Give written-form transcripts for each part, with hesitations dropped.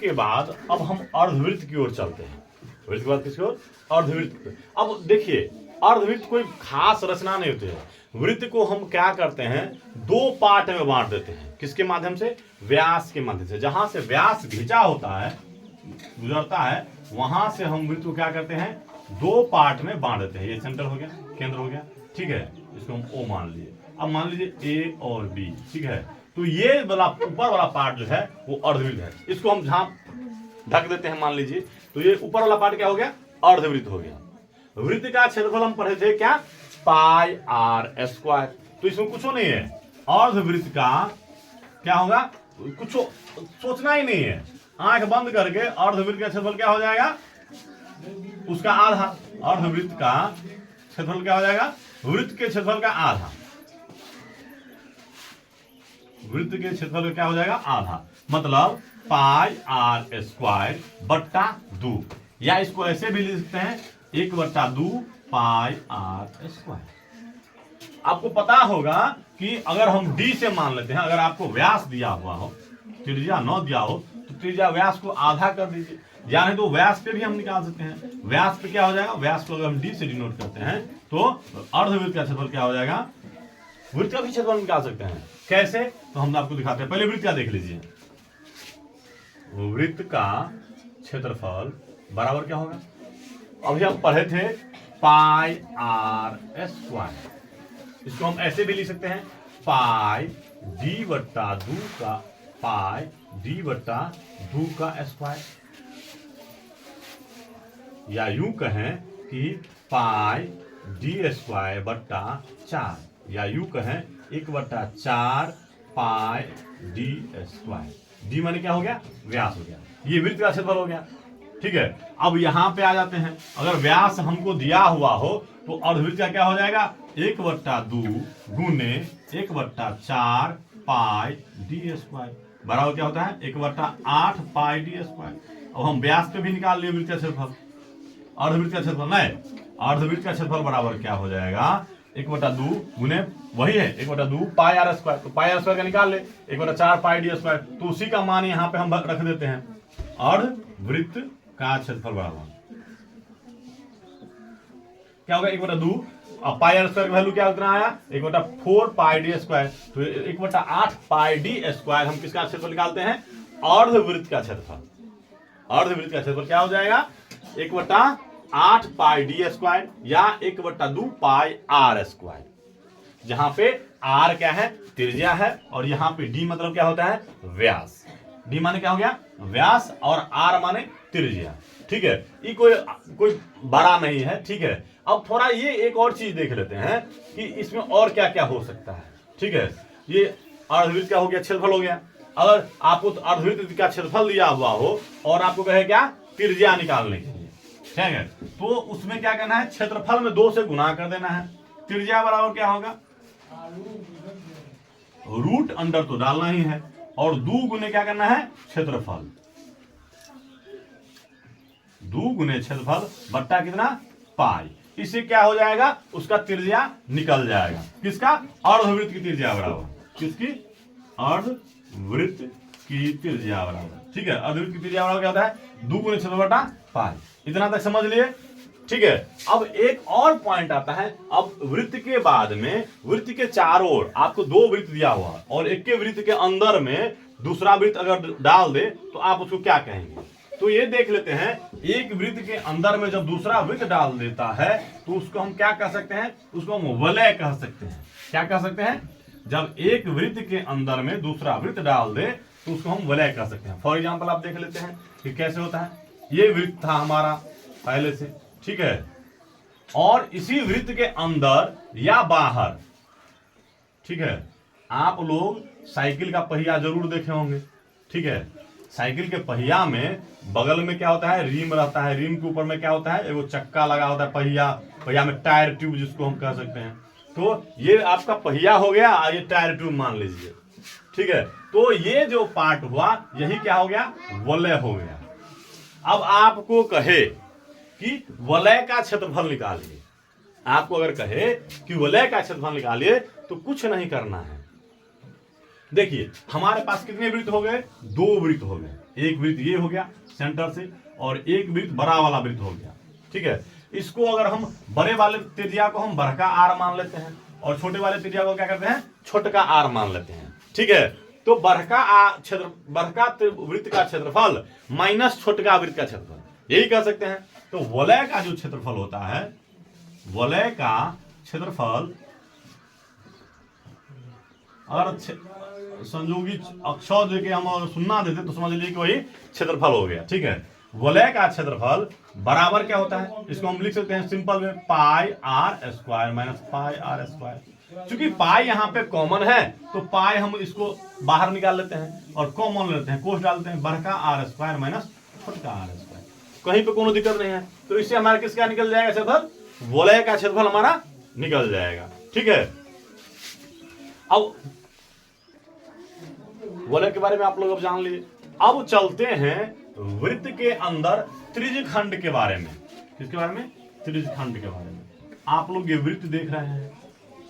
के बाद अब हम अर्धवृत्त की ओर चलते हैं। वृत्त के बाद किसकी ओर? अर्धवृत्त। अब देखिए, अर्धवृत्त कोई खास रचना नहीं होती है। वृत्त को हम क्या करते हैं, दो पार्ट में बांट देते हैं। किसके माध्यम से? व्यास के माध्यम से। जहां से व्यास घिंचा होता है, गुजरता है, वहां से हम वृत्त को क्या करते हैं, दो पार्ट में बांट देते हैं। ये सेंटर हो गया, केंद्र हो गया, ठीक है, इसको हम ओ मान लिए। अब मान लीजिए ए और बी, ठीक है, तो ये वाला ऊपर वाला पार्ट जो है वो अर्धवृत्त है। इसको हम जहां ढक देते हैं, मान लीजिए, तो ये ऊपर वाला पार्ट क्या हो गया, अर्धवृत्त हो गया। वृत्त का क्षेत्रफल हम पढ़े थे क्या, पाई आर स्क्वायर। तो इसमें कुछ नहीं है, अर्धवृत्त का क्या होगा, कुछ सोचना ही नहीं है। आंख बंद करके अर्धवृत्त का क्षेत्रफल क्या हो जाएगा, उसका आधा। अर्धवृत्त का क्षेत्रफल क्या हो जाएगा, वृत्त के क्षेत्रफल का आधा। वृत्त के क्षेत्रफल क्या हो जाएगा, आधा। मतलब पाई आर स्क्वायर बट्टा 2, या इसको ऐसे भी लिख सकते हैं 1/2 पाई आर स्क्वायर। आपको पता होगा कि अगर हम डी से मान लेते हैं, अगर आपको व्यास दिया हुआ हो, त्रिज्या न दिया हो, तो त्रिज्या व्यास को आधा कर दीजिए, या नहीं तो व्यास पे भी हम निकाल सकते हैं। व्यास पे क्या हो जाएगा, व्यास को अगर हम डी से डिनोट करते हैं तो अर्धवृत्त का क्षेत्रफल क्या हो जाएगा, वृत्त का भी क्षेत्रफल निकाल सकते हैं। कैसे, तो हम आपको दिखाते हैं। पहले वृत्त का देख लीजिए। वृत्त का क्षेत्रफल बराबर क्या होगा, अभी हम पढ़े थे पाई आर स्क्वायर। इसको हम ऐसे भी लिख सकते हैं, पाई डी बट्टा 2 का, पाई डी बट्टा 2 का स्क्वायर, या यूं कहें कि पाई डी स्क्वायर बट्टा 4, या यूं कहें 1/4 पाई डी स्क्वायर। डी माने क्या हो गया, व्यास हो गया। ये वृत्त का क्षेत्रफल हो गया, ठीक है। अब यहां पे आ जाते हैं। अगर व्यास हमको दिया हुआ हो तो अर्धवृत्त का क्या हो जाएगा, 1/2 गुने 1/4 पाई डी स्क्वायर बराबर क्या होता है, 1/8 पाई डी स्क्वायर। अब हम व्यास पे भी निकाल लिए वृत्त का क्षेत्रफल, अर्धवृत्त का क्षेत्रफल नहीं, अर्धवृत्त का क्षेत्रफल बराबर क्या हो जाएगा, 1/2 गुने वही है 1/2 पाई आर स्क्वायर। तो पाई आर स्क्वायर का निकाल ले, 1/4 पाई डी स्क्वायर। तो उसी का मान यहाँ पे हम रख देते हैं, अर्धवृत्त का क्षेत्रफल बराबर क्या होगा, 1/2। अब पाई आर स्क्वायर का वैल्यू क्या उतना आया, 1/4 पाई डी स्क्वायर। तो 1/8 पाई डी स्क्वायर हम किसका क्षेत्रफल निकालते हैं, अर्धवृत्त का क्षेत्रफल। अर्धवृत्त का क्षेत्रफल क्या हो जाएगा, 1/8 पाई डी स्क्वायर या 1/2 पाई आर स्क्वायर। जहां पे आर क्या है, त्रिज्या है, और यहाँ पे डी मतलब क्या होता है, व्यास। डी माने क्या हो गया, व्यास, और आर माने त्रिज्या, ठीक है। ये कोई बड़ा नहीं है, ठीक है। अब थोड़ा ये एक और चीज देख लेते हैं कि इसमें और क्या क्या हो सकता है, ठीक है। ये अर्धवृत्त का हो गया, क्षेत्रफल हो गया। अगर आपको अर्धवृत्त का क्षेत्रफल दिया हुआ हो और आपको कहे क्या, त्रिज्या निकालने के लिए, ठीक है, तो उसमें क्या करना है, क्षेत्रफल में 2 से गुणा कर देना है। त्रिज्या बराबर क्या होगा, रूट अंडर तो डालना ही है, और 2 गुने क्या करना है, क्षेत्रफल। 2 गुने क्षेत्रफल बट्टा कितना, पाई। इससे क्या हो जाएगा, उसका त्रिज्या निकल जाएगा। किसका, अर्धवृत्त की त्रिज्या बराबर, किसकी, अर्धवृत्त की त्रिज्या बराबर, ठीक है। अर्धवृत्त की त्रिज्या बराबर क्या होता है, 2 गुने क्षेत्रफल बट्टा पाई। इतना तक समझ लिए, ठीक है। अब एक और पॉइंट आता है। अब वृत्त के बाद में, वृत्त के चारों ओर आपको 2 वृत्त दिया हुआ, और एक के वृत्त के अंदर में दूसरा वृत्त अगर डाल दे तो आप उसको क्या कहेंगे। तो ये देख लेते हैं, एक वृत्त के अंदर में जब दूसरा वृत्त डाल देता है तो उसको हम क्या कह सकते हैं, उसको हम वलय कह सकते हैं। क्या कह सकते हैं, जब एक वृत्त के अंदर में दूसरा वृत्त डाल दे तो उसको हम वलय कह सकते हैं। फॉर एग्जाम्पल आप देख लेते हैं कि कैसे होता है। ये वृत्त था हमारा पहले से, ठीक है, और इसी वृत्त के अंदर या बाहर, ठीक है, आप लोग साइकिल का पहिया जरूर देखे होंगे, ठीक है। साइकिल के पहिया में बगल में क्या होता है, रिम रहता है। रिम के ऊपर में क्या होता है, एगो चक्का लगा होता है, पहिया में टायर ट्यूब जिसको हम कह सकते हैं। तो ये आपका पहिया हो गया, ये टायर ट्यूब मान लीजिए, ठीक है। तो ये जो पार्ट हुआ यही क्या हो गया, वलय हो गया। अब आपको कहे कि वलय का क्षेत्रफल निकालिए, आपको अगर कहे कि वलय का क्षेत्रफल निकालिए तो कुछ नहीं करना है। देखिए हमारे पास कितने वृत्त हो गए, 2 वृत्त हो गए, एक वृत्त ये हो गया सेंटर से, और एक वृत्त बड़ा वाला वृत्त हो गया। ठीक है, इसको अगर हम बड़े वाले त्रिज्या को हम बड़ा का आर मान लेते हैं, और छोटे वाले त्रिज्या को क्या करते हैं, छोटे का आर मान लेते हैं। ठीक है, तो बड़का वृत्त का क्षेत्रफल माइनस छोटका वृत्त का क्षेत्रफल, यही कह सकते हैं। तो वलय का जो क्षेत्रफल होता है, वलय का क्षेत्रफल अगर संयोगी अक्षर देके हम सुनना देते तो समझ लीजिए कि वही क्षेत्रफल हो गया। ठीक है, वलय का क्षेत्रफल बराबर क्या होता है, इसको हम लिख सकते हैं सिंपल में pi r square minus pi r square. चूंकि पाई यहाँ पे कॉमन है तो पाई हम इसको बाहर निकाल लेते हैं और कॉमन लेते हैं, कोष डालते हैं, बड़का आर स्क्वायर माइनस छोटका आर स्क्वायर, कहीं पे कोई दिक्कत नहीं है। तो इससे हमारा किसका निकल जाएगा क्षेत्रफल, वलय का क्षेत्रफल हमारा निकल जाएगा। ठीक है, अब वलय के बारे में आप लोग अब जान लिए। अब चलते हैं वृत्त के अंदर त्रिज्यखंड के बारे में। किसके बारे में, त्रिज्यखंड के बारे में। आप लोग ये वृत्त देख रहे हैं,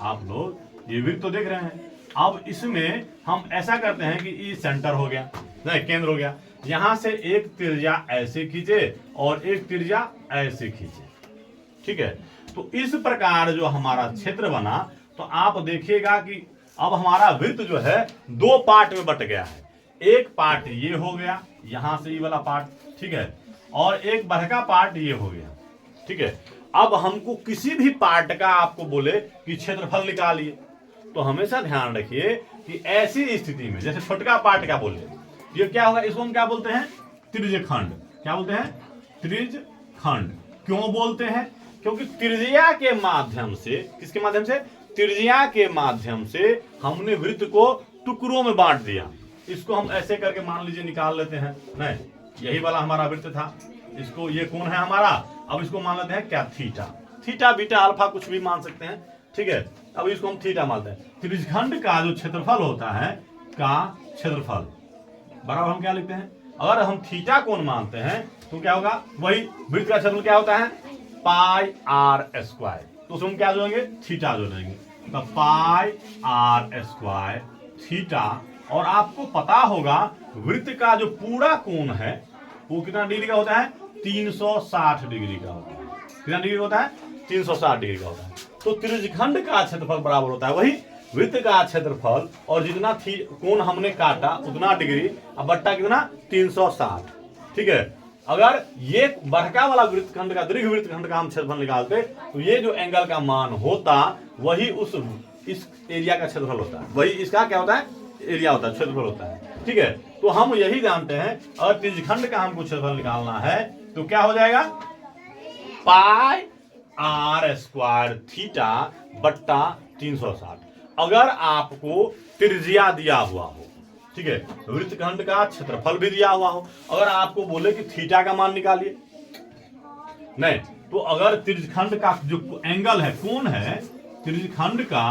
आप लोग ये वृत्त तो देख रहे हैं। अब इसमें हम ऐसा करते हैं कि ये सेंटर हो गया, नहीं केंद्र हो गया, यहां से एक त्रिज्या ऐसे खींचे और एक त्रिज्या ऐसे खींचे। ठीक है, तो इस प्रकार जो हमारा क्षेत्र बना, तो आप देखिएगा कि अब हमारा वृत्त जो है दो पार्ट में बट गया है। एक पार्ट ये हो गया, यहां से ये वाला पार्ट, ठीक है, और एक बड़का पार्ट ये हो गया। ठीक है, अब हमको किसी भी पार्ट का आपको बोले कि क्षेत्रफल निकालिए, तो हमेशा ध्यान रखिए कि ऐसी स्थिति में जैसे छोटका पार्ट का बोले, ये क्या होगा, इसको हम क्या बोलते हैं, त्रिज्यखंड। क्या बोलते हैं, त्रिज्यखंड। क्यों बोलते हैं, क्योंकि त्रिज्या के माध्यम से, किसके माध्यम से, त्रिज्या के माध्यम से हमने वृत्त को टुकड़ों में बांट दिया। इसको हम ऐसे करके मान लीजिए निकाल लेते हैं, नहीं यही वाला हमारा वृत्त था, इसको ये कोण है हमारा, अब इसको मान लेते हैं क्या, थीटा। थीटा बीटा अल्फा कुछ भी मान सकते हैं। ठीक है, अब इसको हम थीटा मानते हैं। त्रिज्यखंड का जो क्षेत्रफल होता है, का क्षेत्रफल बराबर हम क्या लिखते हैं, अगर हम थीटा कोण मानते हैं तो क्या होगा, वही वृत्त का क्षेत्रफल क्या होता है, पाई आर स्क्वायर। तो उसमें क्या जोड़ेंगे, थीटा जोड़ेंगे, तो पाई आर स्क्वायर थीटा। और आपको पता होगा वृत्त का जो पूरा कोण है वो कितना डिग्री का होता है, 360 डिग्री का होता है। कितना डिग्री होता है, 360 डिग्री का होता है। तो त्रिज्यखंड का क्षेत्रफल बराबर होता है वही वृत्त का क्षेत्रफल, और जितना कोण हमने काटा उतना डिग्री, अब बट्टा कितना, 360। ठीक है, अगर ये बड़का वाला वृत्तखंड का, दीर्घ वृत्तखंड का हम क्षेत्रफल निकालते तो ये जो एंगल का मान होता वही इस एरिया का क्षेत्रफल होता है, वही इसका क्या होता है, एरिया होता है, क्षेत्रफल होता है। ठीक है, तो हम यही जानते हैं अगर त्रिज्यखंड का हमको क्षेत्रफल निकालना है तो क्या हो जाएगा, पाई आर स्क्वायर थीटा बट्टा 360। अगर आपको त्रिज्या दिया हुआ हो, ठीक है, वृत्तखंड का क्षेत्रफल भी दिया हुआ हो, अगर आपको बोले कि थीटा का मान निकालिए, नहीं तो अगर त्रिज्यखंड का जो एंगल है, कोण है, त्रिज्यखंड का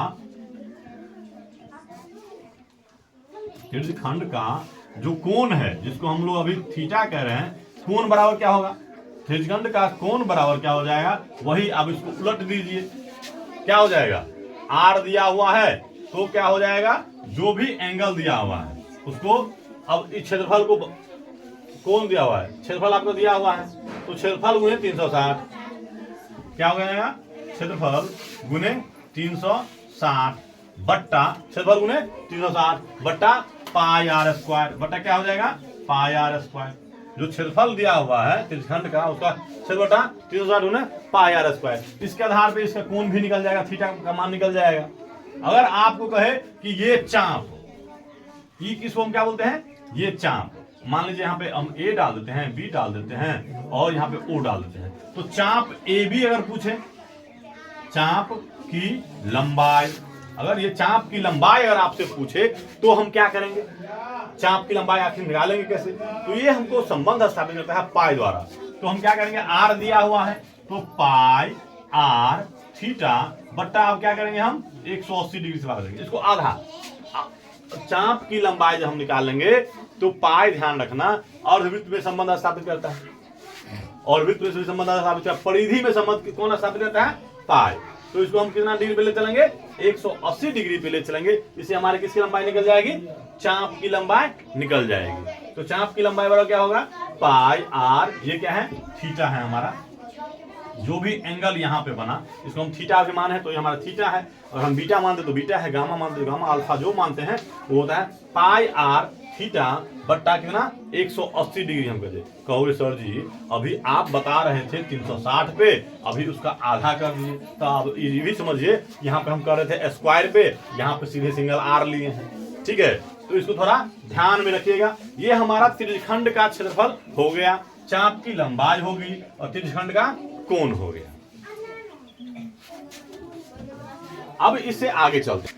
जो कोण है, जिसको हम लोग अभी थीटा कह रहे हैं, कोण बराबर क्या होगा, त्रिज्यखंड का कोण बराबर क्या हो जाएगा, वही अब इसको उलट दीजिए, क्या हो जाएगा, आर दिया हुआ है तो क्या हो जाएगा, जो भी एंगल दिया हुआ है उसको, अब इस क्षेत्रफल को, कोण दिया हुआ है, क्षेत्रफल आपको दिया हुआ है, तो क्षेत्रफल गुने 360 क्या हो जाएगा, क्षेत्रफल गुने 360 बट्टा, क्षेत्रफल गुने 360 बट्टा पाई आर स्क्वायर, बट्टा क्या हो जाएगा, पाई आर स्क्वायर। जो क्षेत्रफल दिया हुआ है त्रिज्यखंड का, उसका क्षेत्रफल बटा 360 गुने पाई आर स्क्वायर। इसके आधार पे इसका कोण भी निकल जाएगा, थीटा का मान निकल जाएगा। अगर आपको कहे कि ये चाप, ये किसको हम क्या बोलते हैं, ये चाप, मान लीजिए यहाँ पे हम ए डाल देते हैं, बी डाल देते हैं और यहाँ पे ओ डाल देते हैं, तो चाप ए बी अगर पूछे, चाप की लंबाई, अगर ये चाप की लंबाई अगर आपसे पूछे तो हम क्या करेंगे, चाप की लंबाई आखिर निकालेंगे कैसे, तो ये हमको संबंध स्थापित करता है पाई द्वारा। तो हम क्या करेंगे, आर दिया हुआ है तो पाई आर थीटा बट्टा, अब क्या करेंगे हम 180 डिग्री से भाग देंगे, इसको आधा। चाप की लंबाई जब हम निकालेंगे तो पाई, ध्यान रखना, अर्धवृत्त में संबंध स्थापित करता है, और वृत्त में संबंध स्थापित करता है, परिधि में संबंध कौन स्थापित करता है, पाई। तो इसको हम कितना डिग्री पे ले चलेंगे, 180 डिग्री पे ले चलेंगे। इससे हमारे किसकी लंबाई निकल जाएगी, चाप की लंबाई निकल जाएगी। तो चाप की लंबाई बराबर क्या होगा, पाई आर, ये क्या है, थीटा है हमारा। जो भी एंगल यहाँ पे बना इसको हम थीटा अभिमान है तो ये हमारा थीटा है, और हम बीटा मानते तो बीटा है, गामा मानते तो गामा, अल्फा जो मानते हैं वो होता है पाई आर थीटा बट्टा कितना 180 डिग्री। हम कहते कहोगे सर जी अभी आप बता रहे थे 360 पे, अभी उसका आधा कर दिए, तो अब ये भी समझिए यहाँ पे हम कर रहे थे स्क्वायर पे, यहाँ पे सीधे सिंगल आर लिए हैं, ठीक है। तो इसको थोड़ा ध्यान में रखिएगा। ये हमारा त्रिज्यखंड का क्षेत्रफल हो गया, चाप की लंबाई होगी और त्रिज्यखंड का कोण हो गया। अब इससे आगे चलते,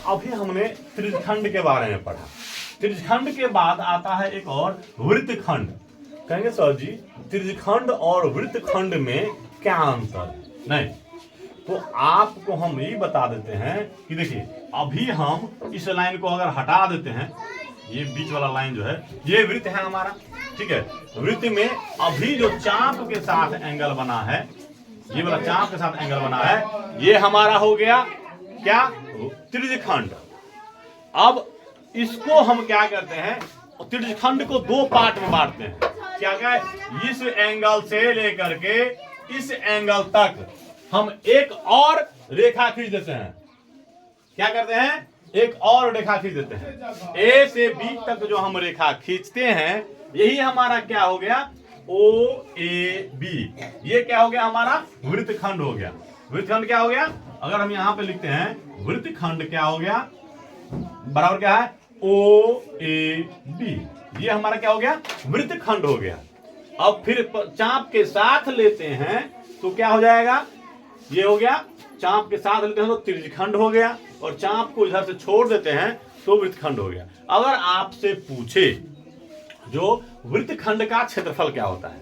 अभी हमने त्रिज्यखंड के बारे में पढ़ा। त्रिज्यखंड के बाद आता है एक और वृत्तखंड। कहेंगे सर जी त्रिज्यखंड और वृत्तखंड में क्या अंतर है? नहीं, तो आपको हम यही बता देते हैं कि देखिए अभी हम इस लाइन को अगर हटा देते हैं, ये बीच वाला लाइन जो है ये वृत्त है हमारा, ठीक है। वृत्त में अभी जो चाप के साथ एंगल बना है, ये वाला चाप के साथ एंगल बना है, ये हमारा हो गया क्या, त्रिज्यखंड। अब इसको हम क्या करते हैं, त्रिज्यखंड को दो पार्ट में बांटते हैं। क्या क्या है, इस एंगल से लेकर के इस एंगल तक हम एक और रेखा खींच देते हैं। क्या करते हैं, एक और रेखा खींच देते हैं। ए से बी तक जो हम रेखा खींचते हैं यही हमारा क्या हो गया, ओ ए बी। ये क्या हो गया, हमारा वृत्तखंड हो गया। वृत्तखंड क्या हो गया, अगर हम यहां पे लिखते हैं वृत्तखंड क्या हो गया, बराबर क्या है, ओ ए बी। ये हमारा क्या हो गया, वृत्तखंड हो गया। अब फिर चाप के साथ लेते हैं तो क्या हो जाएगा, ये हो गया, चाप के साथ लेते हैं तो त्रिज्यखंड हो गया, और चाप को इधर से छोड़ देते हैं तो वृत्तखंड हो गया। अगर आपसे पूछे जो वृत्तखंड का क्षेत्रफल क्या होता है,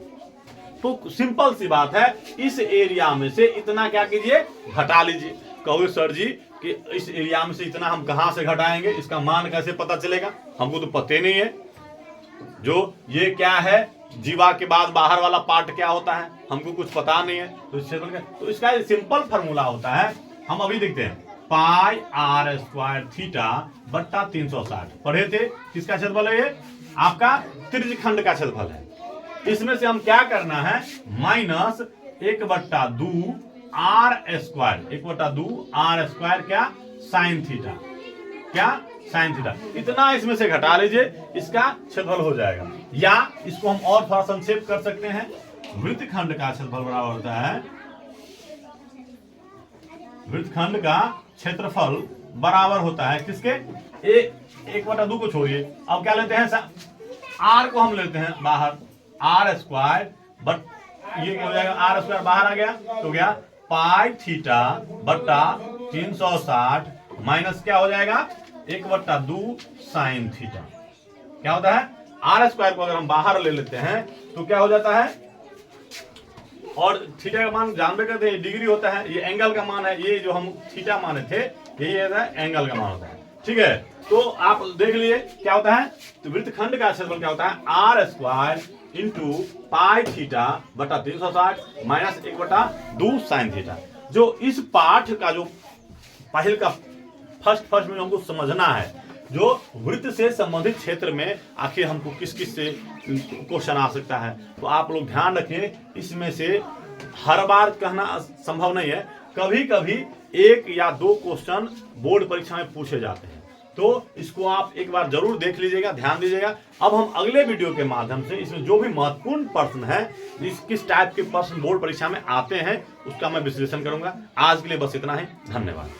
तो सिंपल सी बात है, इस एरिया में से इतना क्या कीजिए, घटा लीजिए। कहोगे सर जी कि इस एरिया में से इतना हम कहां से घटाएंगे, इसका मान कैसे पता चलेगा, हमको तो पता नहीं है। जो ये क्या है, जीवा के बाद बाहर वाला पार्ट क्या होता है, हमको कुछ पता नहीं है। तो इसका सिंपल फॉर्मूला होता है, हम अभी देखते हैं, पाई आर स्क्वायर थीटा बट्टा 360 पढ़े थे। किसका क्षेत्रफल है ये, आपका त्रिज्यखंड का क्षेत्रफल है। इसमें से हम क्या करना है, minus 1/2 R square, 1/2 R square क्या, साइन थीटा, क्या साइन थीटा, इतना इसमें से घटा लीजिए, इसका क्षेत्रफल हो जाएगा। या इसको हम और थोड़ा संक्षेप कर सकते हैं, वृत्तखंड का क्षेत्रफल बराबर होता है, वृत्तखंड का क्षेत्रफल बराबर होता है किसके, 1/2 को छोड़िए, अब क्या लेते हैं, आर को हम लेते हैं बाहर, आर स्क्वायर, बट ये क्या हो जाएगा, आर स्क्वायर बाहर आ गया तो गया पाई थीटा बट्टा 360 माइनस क्या हो जाएगा, 1/2 साइन थीटा। क्या होता है, आर स्क्वायर को अगर हम बाहर ले लेते हैं तो क्या हो जाता है, और थीटा का मान जानबे करते हैं डिग्री होता है, ये एंगल का मान है, ये जो हम थीटा माने थे यही एंगल का मान होता है, ठीक है। तो आप देख लिए क्या होता है, तो वृत्तखंड का क्षेत्रफल क्या होता है, R square into pi theta बटा 360 माइनस 1/2 साइन थीटा। जो इस पाठ का जो पहले का फर्स्ट में हमको समझना है, जो वृत्त से संबंधित क्षेत्र में आखिर हमको किस किस से क्वेश्चन आ सकता है, तो आप लोग ध्यान रखें। इसमें से हर बार कहना संभव नहीं है, कभी कभी 1 या 2 क्वेश्चन बोर्ड परीक्षा में पूछे जाते हैं, तो इसको आप एक बार जरूर देख लीजिएगा, ध्यान दीजिएगा। अब हम अगले वीडियो के माध्यम से इसमें जो भी महत्वपूर्ण प्रश्न है, किस टाइप के प्रश्न बोर्ड परीक्षा में आते हैं, उसका मैं विश्लेषण करूंगा। आज के लिए बस इतना ही, धन्यवाद।